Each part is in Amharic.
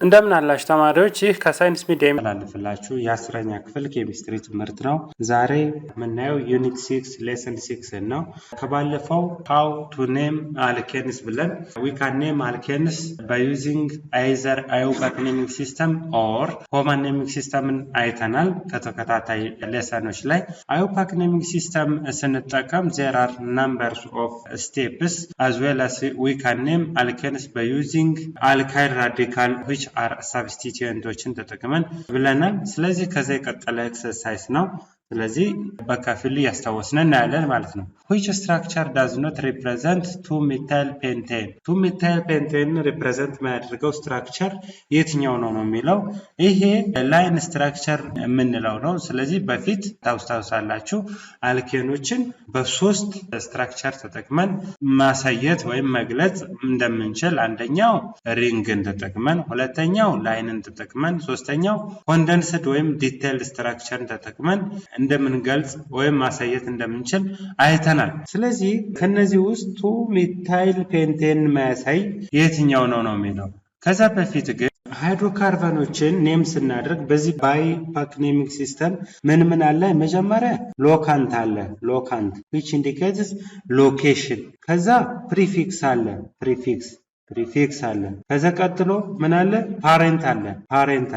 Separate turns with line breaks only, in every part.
እንደምን አላችሁ ተማሪዎች ይህ ከሳይንስ ሚዲያ የሚተላለፍላችሁ የ10ኛ ክፍል ኬሚስትሪ ትምህርት ነው። ዛሬ የምናየው ዩኒት 6 ሌሰን 6 ነው። ከባለፈው how to name alkenes ብለን we can name alkenes by using either IUPAC naming system or common naming system አይተናል። ከተከታታይ ሌሰኖች ላይ IUPAC naming system ስንጠቀም there are numbers of steps as well as we can name alkenes by using alkyl radical which are substituents ተጠቅመን ብለናል። ስለዚህ ከዚህ የቀጠለ ኤክሰርሳይዝ ነው። ስለዚህ በከፊል ያስተዋወስነን ያለን ማለት ነው። which structure does not represent 2-methyl pentane 2-methyl pentane represent የሚያደርገው ስትራክቸር የትኛው ነው የሚለው ይሄ ላይን ስትራክቸር የምንለው ነው። ስለዚህ በፊት ታውሳላችሁ አልኬኖችን በሶስት ስትራክቸር ተጠቅመን ማሳየት ወይም መግለጽ እንደምንችል አንደኛው ሪንግን ተጠቅመን፣ ሁለተኛው ላይንን ተጠቅመን፣ ሶስተኛው ኮንደንስድ ወይም ዲቴይልድ ስትራክቸርን ተጠቅመን እንደምንገልጽ ወይም ማሳየት እንደምንችል አይተናል። ስለዚህ ከነዚህ ውስጥ 2-methyl pentane ማያሳይ የትኛው ነው የሚለው ከዛ በፊት ግን ሃይድሮካርበኖችን ኔም ስናደርግ በዚህ IUPAC naming system ምን አለ? መጀመሪያ ሎካንት አለ ሎካንት which indicates location ከዛ ፕሪፊክስ አለ ፕሪፊክስ አለ ከዛ ቀጥሎ ምን አለ? ፓሬንት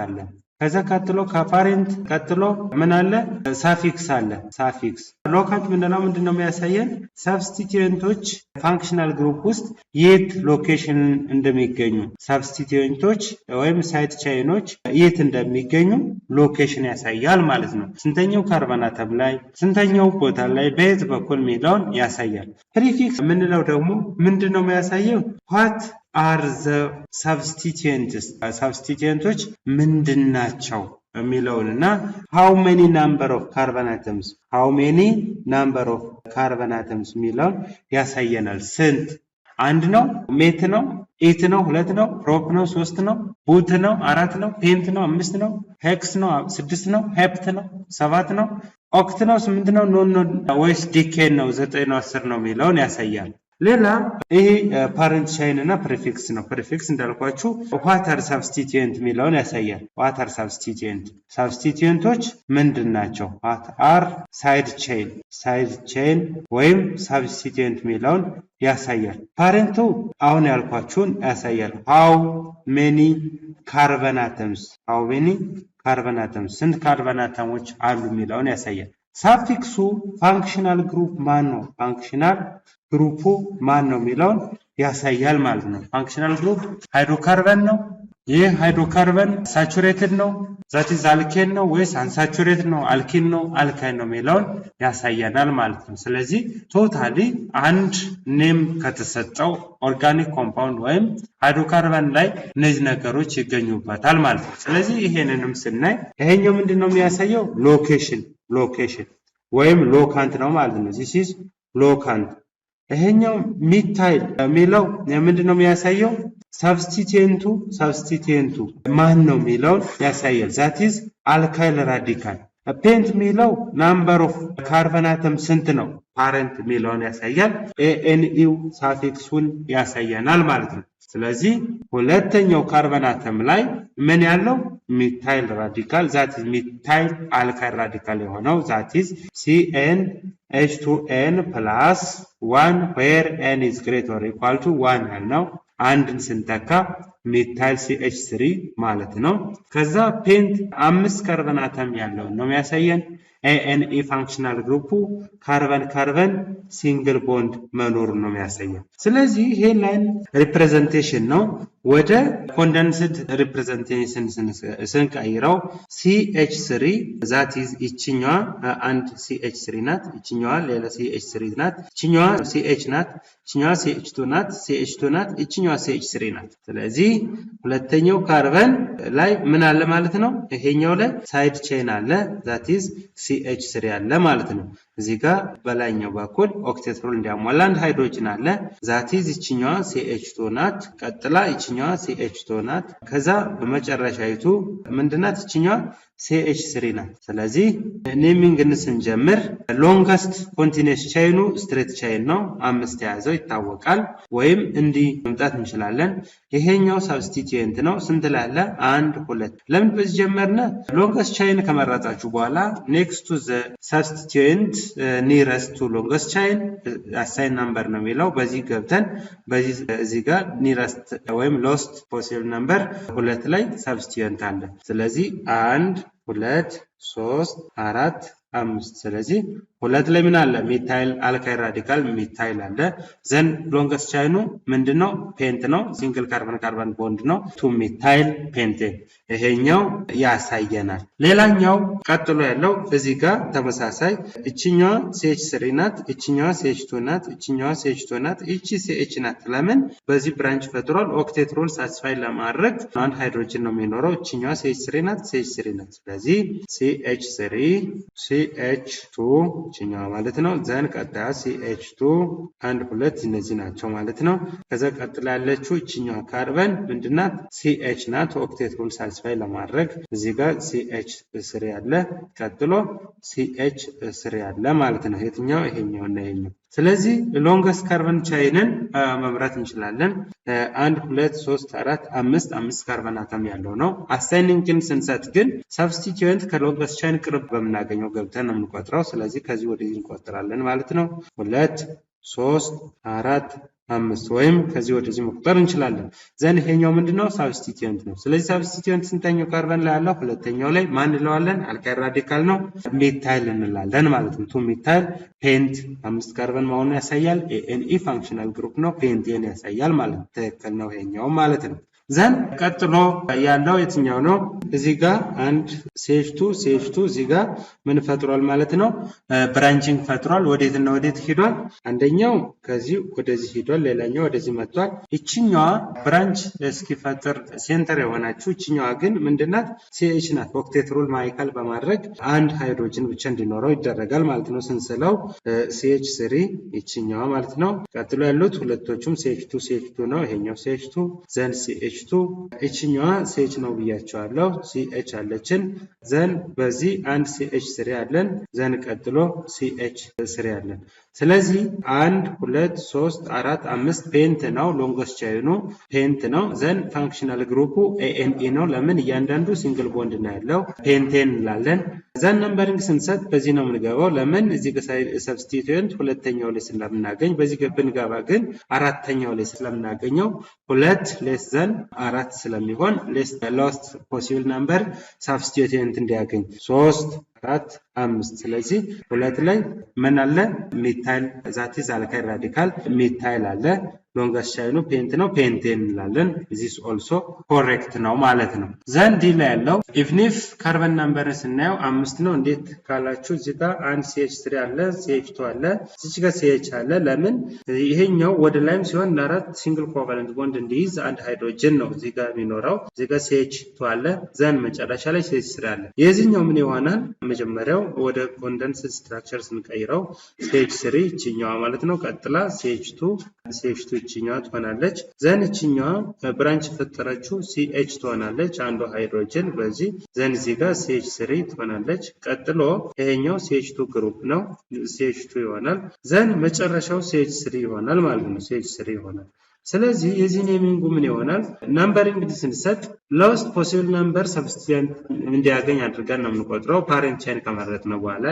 አለ ከዛ ቀጥሎ ከፓሬንት ቀጥሎ ምን አለ? ሳፊክስ አለ ሳፊክስ ሎካንት ምንድነው የሚያሳየን ሰብስቲቲዩንቶች ፋንክሽናል ግሩፕ ውስጥ የት ሎኬሽን እንደሚገኙ ሰብስቲቲዩንቶች ወይም ሳይድ ቼይኖች የት እንደሚገኙ ሎኬሽን ያሳያል ማለት ነው። ስንተኛው ካርበን አተም ላይ ስንተኛው ቦታ ላይ በየት በኩል የሚለውን ያሳያል። ፕሪፊክስ ምንለው ደግሞ ምንድነው የሚያሳየው? what are the substituents ምንድናቸው የሚለውንና how many number of carbon atoms የሚለውን ያሳየናል። ስንት አንድ ነው፣ ሜት ነው፣ ኤት ነው፣ ሁለት ነው፣ ፕሮፕ ነው፣ ሶስት ነው፣ ቡት ነው፣ አራት ነው፣ ፔንት ነው፣ አምስት ነው፣ ሄክስ ነው፣ ስድስት ነው፣ ሄፕት ነው፣ ሰባት ነው፣ ኦክት ነው፣ ስምንት ነው፣ ኖን ወይስ ዲኬን ነው፣ ዘጠኝ ነው፣ 10 ነው የሚለውን ያሳያል። ሌላ ይሄ ፓረንት ቻይን እና ፕሪፊክስ ነው። ፕሪፊክስ እንዳልኳችሁ ዋተር ሰብስቲቲዩንት የሚለውን ያሳያል። ዋተር ሰብስቲቲዩንቶች ምንድናቸው? ዋተር ሳይድ ቼይን ወይም ሰብስቲቲዩንት የሚለውን ያሳያል። ፓረንቱ አሁን ያልኳችሁን ያሳያል። how many carbon atoms ስንት ካርበን አተሞች አሉ የሚለውን ያሳያል። ሳፊክሱ ፋንክሽናል ግሩፕ ማን ነው? ፋንክሽናል ግሩፑ ማን ነው የሚለውን ያሳያል ማለት ነው። ፋንክሽናል ግሩፕ ሃይድሮካርበን ነው። ይህ ሃይድሮካርበን ሳቹሬትድ ነው ዛት ኢዝ አልኬን ነው ወይስ አንሳቹሬትድ ነው አልኪን ነው አልካይን ነው የሚለውን ያሳያናል ማለት ነው። ስለዚህ ቶታሊ አንድ ኔም ከተሰጠው ኦርጋኒክ ኮምፓውንድ ወይም ሃይድሮካርበን ላይ እነዚህ ነገሮች ይገኙበታል ማለት ነው። ስለዚህ ይሄንንም ስናይ ይሄኛው ምንድነው የሚያሳየው? ሎኬሽን ወይም ሎካንት ነው ማለት ነው። this is ሎካንት። ይሄኛው ሚታይል የሚለው ምንድነው የሚያሳየው? ሰብስቲቲዩንቱ ማን ነው የሚለውን ያሳያል። that is alkyl radical። ፔንት የሚለው ናምበር ኦፍ ካርበን አተም ስንት ነው? ፓረንት የሚለውን ያሳያል። ኤንኢው ሳፊክሱን ያሳየናል ማለት ነው። ስለዚህ ሁለተኛው ካርበን አተም ላይ ምን ያለው? ሚታይል ራዲካል that is ሚታይል አልካይል ራዲካል የሆነው that is CnH2n plus 1 where n is greater or equal to 1 ያልነው አንድን ስንተካ ሚታይል CH3 ማለት ነው። ከዛ ፔንት 5 ካርበን አተም ያለው ነው የሚያሳየን። ANE ፋንክሽናል ግሩፑ ካርበን ሲንግል ቦንድ መኖር ነው የሚያሳየን። ስለዚህ ይሄ ላይን ሪፕሬዘንቴሽን ነው። ወደ ኮንደንስድ ሪፕሬዘንቴሽን ስንቀይረው CH3 that is ይችኛዋ አንድ CH3 ናት፣ ይችኛዋ ሌላ CH3 ናት፣ ይችኛዋ CH ናት፣ ይችኛዋ CH2 ናት፣ ይችኛዋ CH3 ናት። ስለዚህ ሁለተኛው ካርበን ላይ ምን አለ ማለት ነው? ይሄኛው ላይ ሳይድ ቼን አለ that is CH3 አለ ማለት ነው። እዚህ ጋር በላይኛው በኩል ኦክቴት ሩል እንዲያሟላ አንድ ሃይድሮጅን አለ that is ይችኛዋ CH2 ናት። ቀጥላ ይችኛዋ እችኛዋ CH2 ናት። ከዛ በመጨረሻይቱ ምንድናት? እችኛዋ CH3 ናት። ስለዚህ ኔሚንግን ስንጀምር ሎንገስት ኮንቲኒየስ ቻይኑ ስትሬት ቻይን ነው 5 የያዘው ይታወቃል። ወይም እንዲህ መምጣት እንችላለን። ይሄኛው ሰብስቲቲዩንት ነው። ስንት ላይ አለ? 1 2። ለምን በዚህ ጀመርነ? ሎንገስት ቻይን ከመረጣችሁ በኋላ ኔክስት ቱ ዘ ሰብስቲቲዩንት ኒረስት ቱ ሎንገስት ቻይን አሳይን ነምበር ነው የሚለው። በዚህ ገብተን በዚህ እዚህ ጋር ኒረስት ወይም ሎስት ፖሲብል ነምበር 2 ላይ ሰብስቲቲዩንት አለ። ስለዚህ 1 2 3 4 5 ስለዚህ 2 ላይ ምን አለ? ሚታይል አልካይል ራዲካል ሚታይል አለ። ዘን ሎንገስት ቻይኑ ምንድነው? ፔንት ነው። ሲንግል ካርበን ካርበን ቦንድ ነው። ቱ ሚታይል ፔንቴን ይሄኛው ያሳየናል። ሌላኛው ቀጥሎ ያለው እዚህ ጋር ተመሳሳይ እቺኛዋ CH3 ናት፣ እቺኛዋ CH2 ናት፣ እቺኛዋ CH2 ናት፣ እቺ CH ናት። ለምን በዚህ ብራንች ፈጥሯል? ኦክቴት ሩል ሳቲስፋይ ለማድረግ አንድ ሃይድሮጅን ነው የሚኖረው። እቺኛዋ CH3 ናት፣ CH3 ናት። ስለዚህ CH3 CH2 እቺኛዋ ማለት ነው። ዘን ቀጥታ CH2 1 2 እነዚህ ናቸው ማለት ነው። ከዛ ቀጥላ ያለችው እቺኛዋ ካርበን ምንድናት? CH ናት። ኦክቴት ሩል ሳቲስፋይ ለማድረግ እዚህ ጋር CH3 አለ፣ ቀጥሎ CH3 አለ ማለት ነው። የትኛው? ይሄኛው እና ይሄኛው። ስለዚህ ሎንገስት ካርበን ቻይንን መምራት እንችላለን። 1 2 3 4 5 ካርበን አተም ያለው ነው። አሳይኒንግን ስንሰጥ ግን ሰብስቲቲዩንት ከሎንገስት ቻይን ቅርብ በምናገኘው ገብተን ነው የምንቆጥረው። ስለዚህ ከዚህ ወደዚህ እንቆጥራለን ማለት ነው። 2 3 4 5 ወይም ከዚህ ወደዚህ መቁጠር እንችላለን። ዘን ይሄኛው ምንድነው? ሰብስቲቲዩንት ነው። ስለዚህ ሰብስቲቲዩንት ስንተኛው ካርበን ላይ ያለው? ሁለተኛው ላይ ማን እንለዋለን? አልካይል ራዲካል ነው። ሚታይል እንላለን ማለት ነው። ቱ ሚታይል ፔንት 5 ካርበን መሆኑን ያሳያል። ANE ፋንክሽናል ግሩፕ ነው። ፔንቴን ያሳያል ማለት ነው። ትክክል ነው ይሄኛው ማለት ነው። ዘን ቀጥሎ ያለው የትኛው ነው? እዚህ ጋር አንድ CH2 እዚህ ጋር ምን ፈጥሯል ማለት ነው? ብራንቺንግ ፈጥሯል። ወዴትና ወዴት ሄዷል? አንደኛው ከዚህ ወደዚህ ሄዷል፣ ሌላኛው ወደዚህ መጥቷል። እቺኛዋ ብራንች እስኪፈጥር ሴንተር የሆነችው እቺኛዋ ግን ምንድናት? CH ናት። ኦክቴት ሩል ማይካል በማድረግ አንድ ሃይድሮጅን ብቻ እንዲኖረው ይደረጋል ማለት ነው። ስንስለው CH3 እቺኛዋ ማለት ነው። ቀጥሎ ያሉት ሁለቶቹም CH2 ነው። ይሄኛው CH2 ዘን CH2 እቺኛዋ CH ነው ብያቸዋለሁ። CH አለችን። ዘን በዚህ አንድ CH3 አለን። ዘን ቀጥሎ CH3 አለን። ስለዚህ 1 2 3 4 5 ፔንት ነው። ሎንገስት ቻይኑ ፔንት ነው። ዘን ፋንክሽናል ግሩፑ ANE ነው። ለምን እያንዳንዱ ሲንግል ቦንድ ነው ያለው። ፔንቴን እንላለን። ዘን ነምበሪንግ ስንሰጥ በዚህ ነው የምንገባው። ለምን እዚህ ጋር ሰብስቲቲዩንት ሁለተኛው ላይ ስለምናገኝ፣ በዚህ ብንገባ ግን አራተኛው ላይ ስለምናገኘው 2 ሌስ ዘን 4 ስለሚሆን ሎስት ፖሲብል ነምበር ሰብስቲቲዩንት እንዲያገኝ 3 4 5 ስለዚህ 2 ላይ ምን አለ? ሚታይል ዛቲዝ አልካይል ራዲካል ሚታይል አለ። ሎንገስት ቻይኑ ፔንት ነው። ፔንቴን እንላለን። ዚስ ኦልሶ ኮሬክት ነው ማለት ነው። ዘንድ ላይ ያለው ኢቭን ኢፍ ካርበን ነምበር ስናየው 5 ነው። እንዴት ካላችሁ እዚህ ጋር አንድ CH3 አለ፣ CH2 አለ፣ እዚህ ጋር CH አለ። ለምን ይሄኛው ወደ ላይም ሲሆን ለአራት ሲንግል ኮቫለንት ቦንድ እንዲይዝ አንድ ሃይድሮጅን ነው እዚህ ጋር የሚኖረው። እዚህ ጋር CH2 አለ። ዘን መጨረሻ ላይ CH3 አለ። የዚህኛው ምን ይሆናል? መጀመሪያው ወደ ኮንደንስ ስትራክቸር ስንቀይረው CH3 እቺኛዋ ማለት ነው። ቀጥላ CH2 እቺኛዋ ትሆናለች። ዘን እቺኛዋ ብራንች ፈጠረችው CH ትሆናለች፣ አንዱ ሃይድሮጅን በዚህ ዘን እዚህ ጋር CH3 ትሆናለች። ቀጥሎ ይሄኛው CH2 ግሩፕ ነው፣ CH2 ይሆናል። ዘን መጨረሻው CH3 ይሆናል ማለት ነው። CH3 ይሆናል። ስለዚህ የዚህ ኔሚንጉ ምን ይሆናል? ነምበሪንግ ስንሰጥ ሎስት ፖሲብል ነምበር ሰብስቲቲዩንት እንዲያገኝ አድርገን ነው የምንቆጥረው። ፓረንት ቻይን ከመረጥነው በኋላ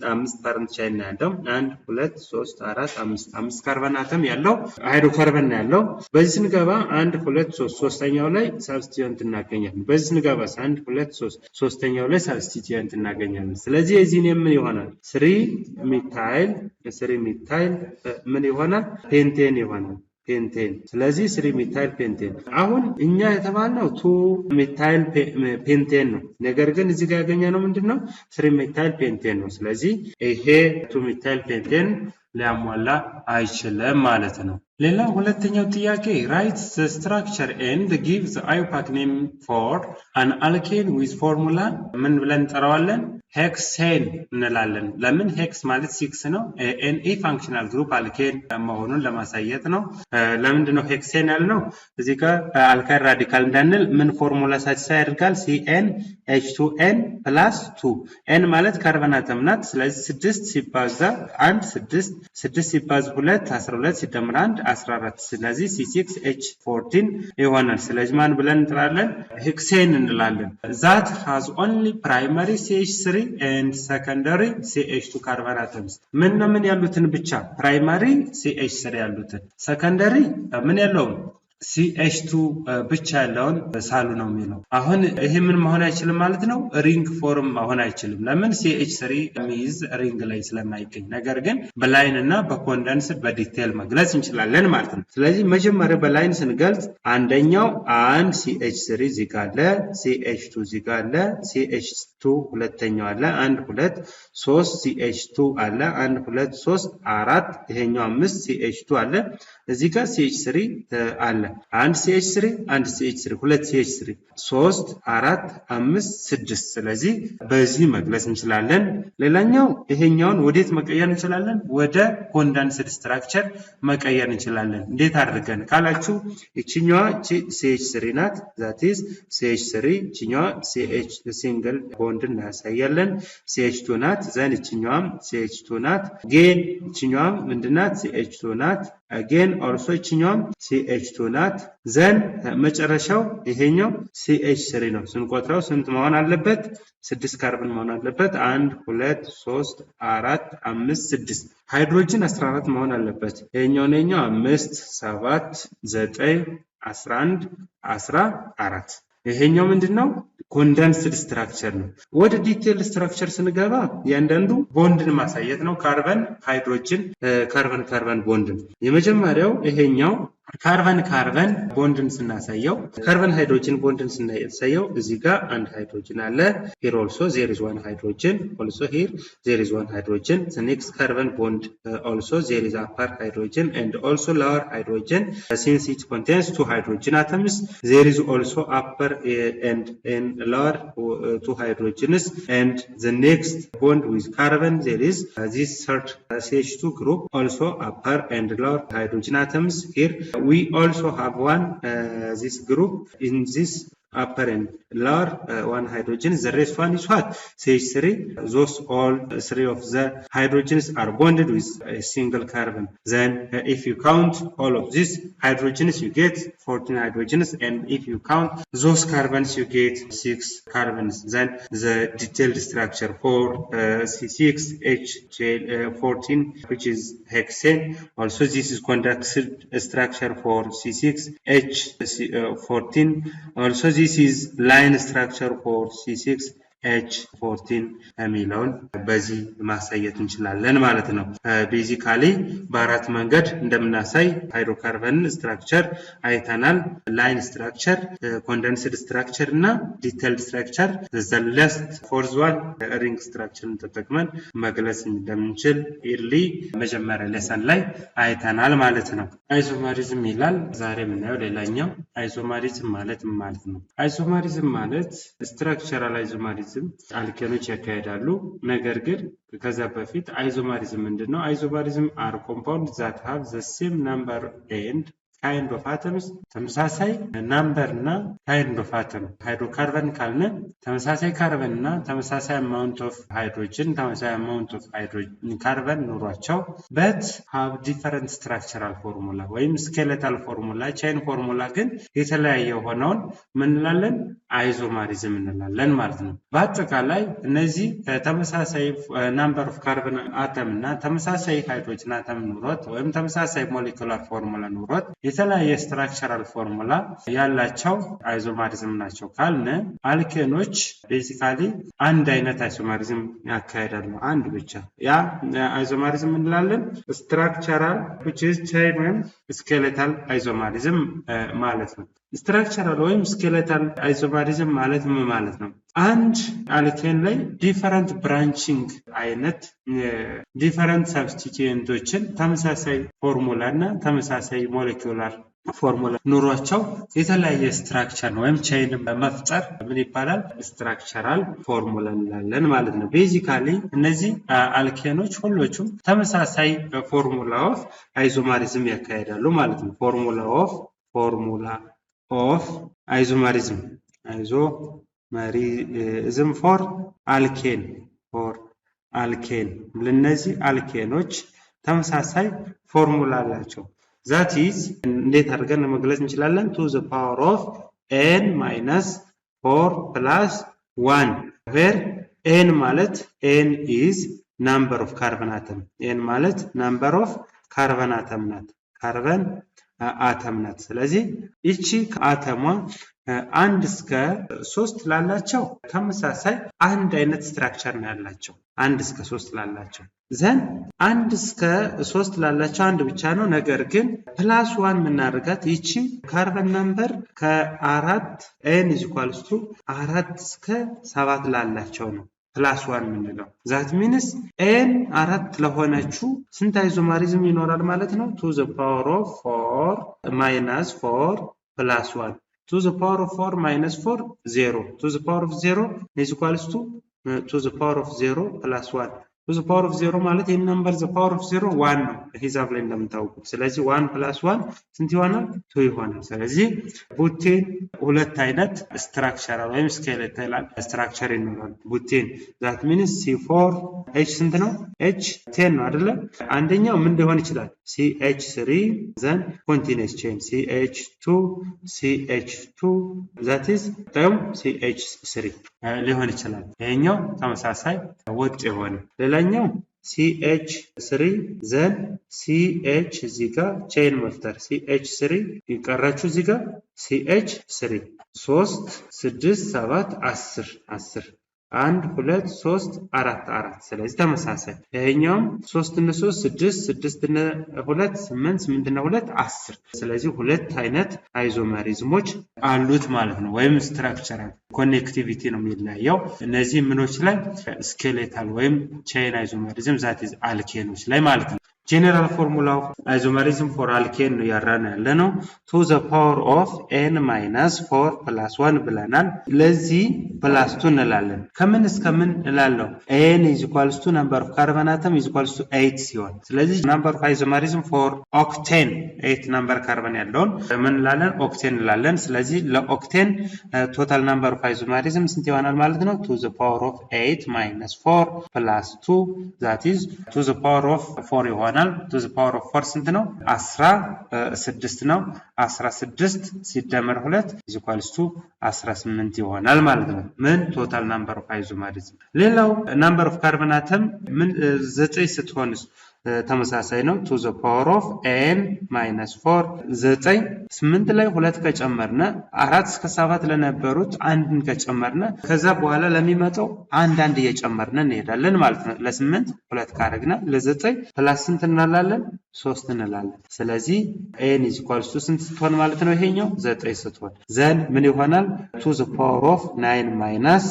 5 ፓረንት ቻይን ነው ያለው። 1 2 3 4 5 ካርበን አተም ያለው ሃይድሮካርበን ነው ያለው። በዚህ ስንገባ 1 2 3 ሶስተኛው ላይ ሰብስቲቲዩንት እናገኛለን። በዚህ ስንገባ 1 2 3 ሶስተኛው ላይ ሰብስቲቲዩንት እናገኛለን። ስለዚህ የዚህ ኔም ምን ይሆናል? 3 ሚታይል ምን ይሆናል? ፔንቴን ይሆናል። ፔንቴን። ስለዚህ 3 ሚታይል ፔንቴን። አሁን እኛ የተባልነው 2 ሚታይል ፔንቴን ነው። ነገር ግን እዚህ ጋር ያገኘነው ምንድነው? 3 ሚታይል ፔንቴን ነው። ስለዚህ ይሄ 2 ሚታይል ፔንቴን ሊያሟላ አይችልም ማለት ነው። ሌላ ሁለተኛው ጥያቄ write the structure and give the IUPAC name for an alkane with formula ምን ብለን እንጠራዋለን? ሄክሴን እንላለን። ለምን? ሄክስ ማለት 6 ነው። ኤንኢ ፋንክሽናል ግሩፕ አልኬን መሆኑን ለማሳየት ነው። ለምንድን ነው ሄክሴን ያልነው? እዚህ ጋር አልካይል ራዲካል እንዳንል ምን ፎርሙላ ሳቲስፋይ ያደርጋል? ሲኤን ኤች2ኤን ፕላስ 2 ኤን ማለት ካርበን አተም ናት። ስለዚህ 6 ሲባዛ 1 6 6 ሲባዛ 2 12 ሲደምር 1 14 ስለዚህ C6H14 ይሆናል። ስለዚህ ማን ብለን እንጥራለን? ሄክሴን እንላለን። that has only primary CH3 and secondary CH2 carbon atoms ምን ያሉትን ብቻ ፕራይማሪ CH3 ያሉትን ሰከንደሪ ምን ያለውን CH2 ብቻ ያለውን ሳሉ ነው የሚለው። አሁን ይሄ ምን መሆን አይችልም ማለት ነው? ሪንግ ፎርም መሆን አይችልም። ለምን? CH3 ሚዝ ሪንግ ላይ ስለማይገኝ። ነገር ግን በላይን እና በኮንደንስ በዲቴል መግለጽ እንችላለን ማለት ነው። ስለዚህ መጀመሪያ በላይን ስንገልጽ አንደኛው አንድ CH3 እዚህ ጋር አለ፣ CH2 እዚህ ጋር አለ፣ CH2 ሁለተኛው አለ፣ 1 2 3 CH2 አለ፣ 1 2 3 4 ይሄኛው 5 CH2 አለ፣ እዚህ ጋር CH3 አለ። አንድ CH3 አንድ CH3 ሁለት CH3 3 4 5 6 ስለዚህ በዚህ መግለጽ እንችላለን። ሌላኛው ይሄኛውን ወዴት መቀየር እንችላለን? ወደ ኮንደንስድ ስትራክቸር መቀየር እንችላለን። እንዴት አድርገን ካላችሁ እቺኛዋ CH3 ናት። that is CH3 እቺኛዋ CH ሲንግል ቦንድ እናሳያለን። CH2 ናት። ዘን እቺኛዋም CH2 ናት። ጌን እቺኛዋም ምንድናት? CH2 ናት። again also እቺኛዋም CH2 ናት። ዘን መጨረሻው ይሄኛው CH3 ነው። ስንቆጥረው ስንት መሆን አለበት? 6 ካርበን መሆን አለበት። 1 2 3 4 5 6 ሃይድሮጅን 14 መሆን አለበት። ይሄኛው 5 7 9 11 14 ይሄኛው ምንድነው? ኮንደንስድ ስትራክቸር ነው። ወደ ዲቴል ስትራክቸር ስንገባ ያንዳንዱ ቦንድን ማሳየት ነው። ካርበን ሃይድሮጅን ካርበን ካርበን ቦንድን የመጀመሪያው ይሄኛው ካርበን ካርበን ቦንድን ስናሳየው ካርበን ሃይድሮጅን ቦንድን ስናሳየው እዚህ ጋር አንድ ሃይድሮጅን አለ። here also there is one hydrogen, also here there is one hydrogen. The next carbon bond also there is upper hydrogen and also lower hydrogen. Since it contains two hydrogen atoms, there is also upper and lower two hydrogens. And the next bond with carbon there is this third CH2 group, also upper and lower hydrogen atoms. Here we also have one this group in this upper and lower one hydrogen. The rest one is what? CH3. Those all three of the hydrogens are bonded with a single carbon. Then if you count all of these hydrogens you get 14 hydrogens, and if you count those carbons you get 6 carbons. Then the detailed structure for C6H14 which is hexane. Also this is conducted structure for C6H14. Also this is line structure for C6H14 የሚለውን በዚህ ማሳየት እንችላለን ማለት ነው። ቤዚካሊ በአራት መንገድ እንደምናሳይ ሃይድሮካርበን ስትራክቸር አይተናል። ላይን ስትራክቸር፣ ኮንደንስድ ስትራክቸር እና ዲቴይልድ ስትራክቸር። the last fourth one ሪንግ ስትራክቸርን ተጠቅመን መግለጽ እንደምንችል ኢርሊ መጀመሪያ ሌሰን ላይ አይተናል ማለት ነው። አይሶማሪዝም ይላል ዛሬ የምናየው ሌላኛው። አይሶማሪዝም ማለት ምን ማለት ነው? አይሶማሪዝም ማለት ስትራክቸራል አይሶማሪዝም አልኬኖች ያካሄዳሉ። ነገር ግን ከዛ በፊት አይዞማሪዝም ምንድነው? አይዞማሪዝም are compounds that have the same number and kind of atoms ተመሳሳይ ናምበር እና kind of atom። ሃይድሮካርበን ካልነ ተመሳሳይ ካርበን እና ተመሳሳይ amount of hydrogen ተመሳሳይ amount of hydrogen ካርበን ኑሯቸው but have different structural formula ወይም skeletal formula chain formula ግን የተለያየ ሆነውን ምን እንላለን? አይዞማሪዝም እንላለን ማለት ነው። በአጠቃላይ እነዚህ ተመሳሳይ number of carbon atom እና ተመሳሳይ hydrogen atom ኑሮት ወይም ተመሳሳይ molecular formula ኑሮት የተለያየ ስትራክቸራል ፎርሙላ ያላቸው አይዞማሪዝም ናቸው ካልነ አልኬኖች ቤዚካሊ አንድ አይነት አይዞማሪዝም ያካሂዳሉ፣ አንድ ብቻ። ያ አይዞማሪዝም እንላለን ስትራክቸራል which is chain ወይም skeletal አይዞማሪዝም ማለት ነው። ስትራክቸራል ወይም skeletal አይዞማሪዝም ማለት ምን ማለት ነው? አንድ አልኬን ላይ ዲፈረንት ብራንቺንግ አይነት ዲፈረንት ሰብስቲቲዩንቶችን ተመሳሳይ ፎርሙላ እና ተመሳሳይ ሞለኪውላር ፎርሙላ ኑሯቸው የተለያየ ስትራክቸር ወይም ቼይን መፍጠር ምን ይባላል? ስትራክቸራል ፎርሙላ እንላለን ማለት ነው። ቤዚካሊ እነዚህ አልኬኖች ሁሎቹም ተመሳሳይ ፎርሙላ ኦፍ አይዞማሪዝም ያካሂዳሉ ማለት ነው። ፎርሙላ ኦፍ አይዞማሪዝም ፎር አልኬን ለነዚህ አልኬኖች ተመሳሳይ ፎርሙላ አላቸው። that is እንዴት አድርገን መግለጽ እንችላለን? to the power of n minus 4 plus 1 where n ማለት n is number of carbon atom n ማለት number of carbon atom ናት። ስለዚህ እቺ አተሟ አንድ እስከ 3 ላላቸው ተመሳሳይ አንድ አይነት ስትራክቸር ነው ያላቸው። አንድ እስከ 3 ላላቸው ዘን አንድ እስከ 3 ላላቸው አንድ ብቻ ነው። ነገር ግን ፕላስ 1 ምናደርጋት ይቺ ካርበን ነምበር ከ4 n = 4 እስከ 7 ላላቸው ነው ፕላስ 1 ምንለው። ዛት ሚንስ n 4 ለሆነችው ስንት አይዞማሪዝም ይኖራል ማለት ነው? to the power of 4 minus 4 plus 1 to the power of 4 minus 4 0 to the power of 0 is equals to the power of 0 plus 1 to the power of 0 ማለት ይሄን ነምበር the power of 0 1 ነው ሂሳብ ላይ እንደምታውቁት። ስለዚህ 1 plus 1 ስንት ይሆናል? 2 ይሆናል። ስለዚህ ቡቴን ሁለት አይነት ስትራክቸራል ወይም ስኬሌታል ስትራክቸር ይኖራል ቡቴን። that means C4 H ስንት ነው? H 10 ነው አይደለ? አንደኛው ምን ሊሆን ይችላል? CH3 then continuous chain CH2 CH2 that is CH3 ሊሆን ይችላል። ይሄኛው ተመሳሳይ ወጥ የሆነ ሌላኛው CH3 then CH እዚህ ጋር ቼን መፍጠር CH3 ይቀራችሁ እዚህ ጋር CH3 3 6 7 10 1 2 3 4 4 ስለዚህ ተመሳሳይ ይሄኛውም 3 እና 3 6 6 እና 2 8 8 እና 2 10 ስለዚህ ሁለት አይነት አይዞመሪዝሞች አሉት ማለት ነው። ወይም ስትራክቸራል ኮኔክቲቪቲ ነው የሚለያየው እነዚህ ምኖች ላይ ስኬሌታል ወይም ቼን አይዞመሪዝም ዛት ኢዝ አልኬኖች ላይ ማለት ነው። ጀነራል ፎርሙላ ኦፍ አይዞመሪዝም ፎር አልኬን ነው ያራና ያለነው to the power of n minus 4 plus 1 ብለናል። ለዚህ ፕላስ 2 እንላለን። ከምን እስከ ምን እንላለው? n is equals to number of carbon atom is equals to 8 ሲሆን ስለዚህ number of isomerism for octane 8 number carbon ያለውን ምን እንላለን? octane እንላለን። ስለዚህ ለኦክቴን total number of isomerism ስንት ይሆናል ማለት ነው? to the power of 8 minus 4 plus 2 that is to the power of 4 ይሆናል። to the power of 4 ስንት ነው? 16 ነው። 16 ሲደመር 2 is equals to 18 ይሆናል ማለት ነው። ምን total number of isomerism። ሌላው number of carbon atom ምን 9 ስትሆንስ ተመሳሳይ ነው to the power of n minus 4 9 8 ላይ 2 ከጨመርነ 4 እስከ 7 ለነበሩት አንድን ከጨመርነ ከዛ በኋላ ለሚመጣው አንድ እየጨመርነ እንሄዳለን ማለት ነው። ለ8 2 ካረግና ለ9 ፕላስ ስንት እንላለን? 3 እንላለን። ስለዚህ n is equals to ስንት ስትሆን ማለት ነው? ይሄኛው 9 ስትሆን ዘን ምን ይሆናል? to the power of 9 minus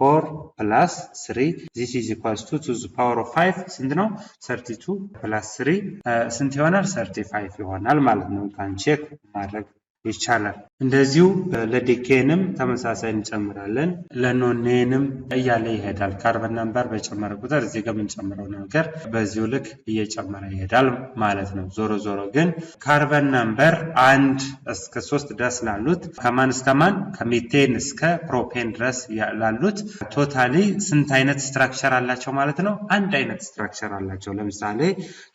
4 plus 3 this is equals to the power of 5 ስንት ነው? 32 plus 3 ስንት ይሆናል? 35 ይሆናል ማለት ነው። ካን ቼክ ማድረግ ይቻላል። እንደዚሁ ለዲኬንም ተመሳሳይ እንጨምራለን ለኖኔንም እያለ ይሄዳል። ካርበን ነምበር በጨመረ ቁጥር እዚህ ጋር የምንጨምረው ነገር በዚሁ ልክ እየጨመረ ይሄዳል ማለት ነው። ዞሮ ግን ካርበን ነምበር 1 እስከ 3 ድረስ ላሉት ከማን እስከ ማን ከሚቴን እስከ ፕሮፔን ድረስ ላሉት ቶታሊ ስንት አይነት ስትራክቸር አላቸው ማለት ነው? አንድ አይነት ስትራክቸር አላቸው። ለምሳሌ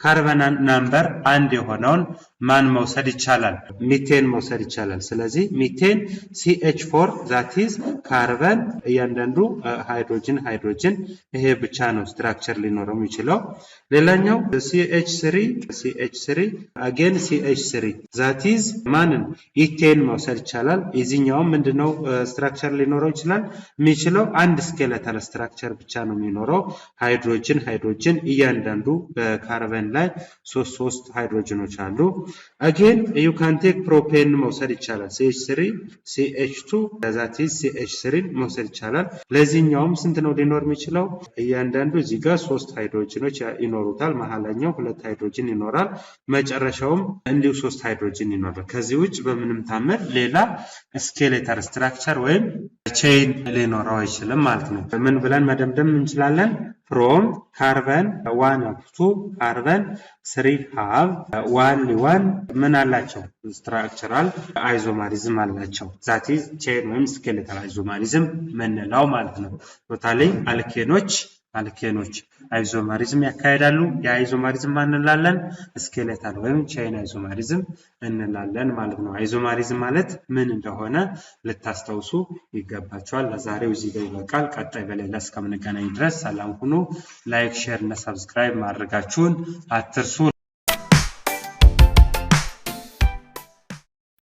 ካርበን ነምበር 1 የሆነውን ማን መውሰድ ይቻላል? ሚቴን መውሰድ ይቻላል። ስለዚህ ሚቴን CH4 that is ካርበን እያንዳንዱ ሃይድሮጅን ይሄ ብቻ ነው ስትራክቸር ሊኖረው የሚችለው። ሌላኛው CH3 again CH3 that is ማንን ኢቴን መውሰድ ይቻላል። የዚህኛው ምንድነው ስትራክቸር ሊኖረው ይችላል የሚችለው አንድ ስኬለታል ስትራክቸር ብቻ ነው የሚኖረው። ሃይድሮጅን እያንዳንዱ በካርበን ላይ 3 ሃይድሮጅኖች አሉ። again you can take propane መውሰድ ይቻላል CH3 CH2 that is CH3 መውሰድ ይቻላል ለዚህኛውም ስንት ነው ሊኖር የሚችለው እያንዳንዱ እዚህ ጋር 3 ሃይድሮጅኖች ይኖሩታል መሐላኛው 2 ሃይድሮጅን ይኖራል መጨረሻውም እንዲሁ 3 ሃይድሮጅን ይኖራል ከዚህ ውጭ በምንም ታምር ሌላ ስኬሌተር ስትራክቸር ወይም ቼን ሊኖረው አይችልም ማለት ነው ምን ብለን መደምደም እንችላለን from carbon 1 up to carbon 3 have one ምን አላቸው structural isomerism አላቸው that is chain ወይም skeletal isomerism ምንለው ማለት ነው ቶታሊ አልኬኖች አይዞመሪዝም ያካሄዳሉ የአይዞመሪዝም እንላለን ስኬሌታል ወይም ቼን አይዞመሪዝም እንላለን ማለት ነው አይዞመሪዝም ማለት ምን እንደሆነ ልታስተውሱ ይገባችኋል ለዛሬው እዚህ ላይ ይበቃል ቀጣይ በሌላ እስከምንገናኝ ድረስ ሰላም ሁኑ ላይክ ሼር እና ሰብስክራይብ ማድረጋችሁን አትርሱ